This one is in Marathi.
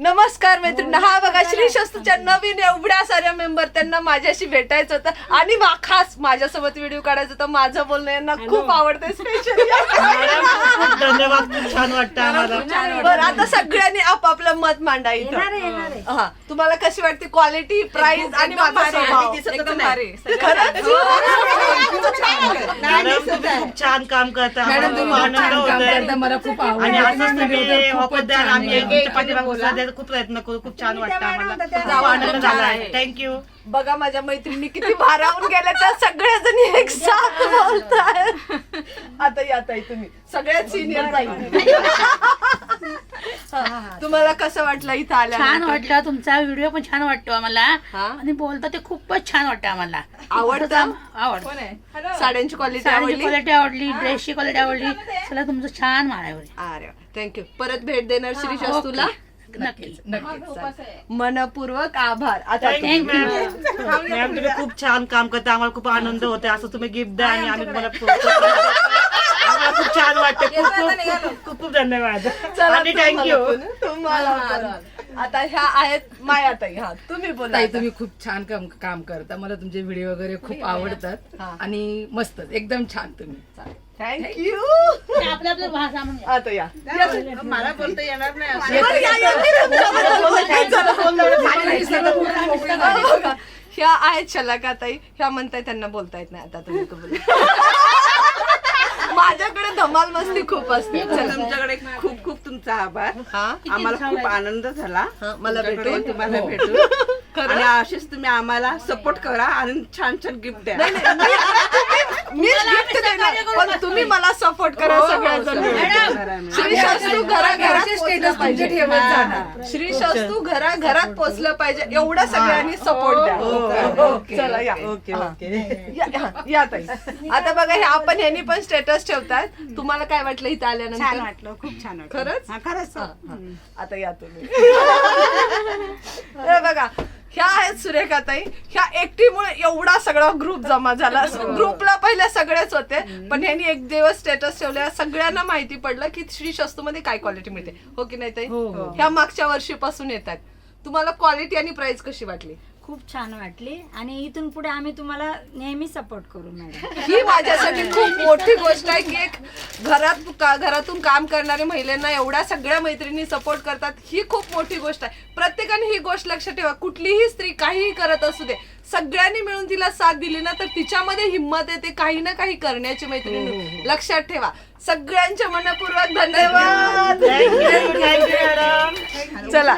नमस्कार मैत्रिणी, हा बघा श्री शस्तूच्या नवीन एवढ्या साऱ्या मेंबर, त्यांना माझ्याशी भेटायचं होतं आणि खास माझ्यासोबत व्हिडिओ काढायचं होतं. माझं बोलणं यांना खूप आवडतं स्पेशली. धन्यवाद, खूप छान वाटतं आम्हाला. बरं, आता सगळ्यांनी आपापलं मत मांडा इथं. हा, तुम्हाला कशी वाटते क्वालिटी, प्राइस आणि माझा स्वभाव? मॅडम तुम्ही खूप छान काम करता, आम्हाला खूप आनंद होतोय. मला खूप आणि असंच तुम्ही आवडतं. आम्ही तुमच्या पाठीमागे साथ द्यायला खूप प्रयत्न करू. खूप छान वाटतं आम्हाला, खूप आनंद झाला. थँक्यू. बघा माझ्या मैत्रिणी किती भारावून गेल्या, त्या सगळ्या जणी एक साथ बोलतायत. आता या ताई, तुम्ही सगळ्यात सिनियर ताई. तुम्हाला कसं वाटलं इथं आल्या? छान वाटलं, तुमचा व्हिडिओ पण छान वाटतो आम्हाला हा? आणि बोलता ते खूपच छान वाटतं आम्हाला. आवडतं? आवडतं. साड्यांची क्वालिटी साडीची आवडली? क्वालिटी आवडली, ड्रेसची क्वालिटी आवडली, सगळं तुमचं छान माळावर. अरे थँक्यू. परत भेट देणार श्री शस्तूला. नक्की. मनपूर्वक आभार. आता मॅम तुम्ही खूप छान काम करता, आम्हाला खूप आनंद होतो. असं तुम्ही गिफ्ट द्या आणि आम्ही तुम्हाला आम्हाला खूप छान वाटतं. खूप खूप खूप धन्यवाद आणि थँक्यू. तुम्हाला पण. आता ह्या आहेत माया ताई. हा, तुम्ही बोला. ताई तुम्ही खूप छान काम करता, मला तुमचे व्हिडिओ वगैरे खूप आवडतात आणि मस्त एकदम छान तुम्ही. थँक्यू. आपल्या आपल्या भाषा म्हणून आता या. मला बोलता येणार बघा, ह्या आहेत शलाका ताई. ह्या म्हणताय त्यांना बोलता येत नाही. आता तुम्ही बोला. माझ्याकडे धमाल मस्ती खूप असते. चला. तुमच्याकडे खूप खूप तुमचा आभार. हा, आम्हाला खूप आनंद झाला मला भेटून. तुम्हाला भेटून आणि असेच तुम्ही आम्हाला सपोर्ट करा आणि छान छान गिफ्ट द्या. मी गिफ्ट देणार, पण तुम्ही मला सपोर्ट करा सगळ्याजण. श्री शस्तू घराघरात पोचलं पाहिजे. श्री शस्तू घराघरात पोचलं पाहिजे, एवढं सगळ्यांनी सपोर्ट द्या. चला या. या ताई. आता बघा, हे आपण यांनी पण स्टेटस ठेवतात. तुम्हाला काय वाटलं इथं आल्यानंतर? छान वाटलं, खूप छान वाटलं. खरंच? खरंच. आता या तुम्ही. हे बघा, ह्या आहेत सुरेखाताई. ह्या एकटीमुळे एवढा सगळा ग्रुप जमा झाला. ग्रुपला पहिले सगळेच होते, पण ह्यांनी एक दिवस स्टेटस ठेवल्या, सगळ्यांना माहिती पडलं की श्री शस्तू मध्ये काय क्वालिटी मिळते. हो की नाही ताई? ह्या मागच्या वर्षीपासून येतात. तुम्हाला क्वालिटी आणि प्राइस कशी वाटली? खूप छान वाटली आणि इथून पुढे आम्ही तुम्हाला नेहमी सपोर्ट करू मॅडम. ही माझ्यासाठी खूप मोठी गोष्ट आहे की एक घरातून काम करणाऱ्या महिलांना एवढ्या सगळ्या मैत्रिणी सपोर्ट करतात. ही खूप मोठी गोष्ट आहे. प्रत्येकाने ही गोष्ट लक्षात ठेवा. कुठलीही स्त्री काहीही करत असू दे, सगळ्यांनी मिळून तिला साथ दिली ना, तर तिच्यामध्ये हिंमत येते काही ना काही करण्याची. मैत्रिणी लक्षात ठेवा. सगळ्यांच्या मनपूर्वक धन्यवाद. Thank you madam. चला.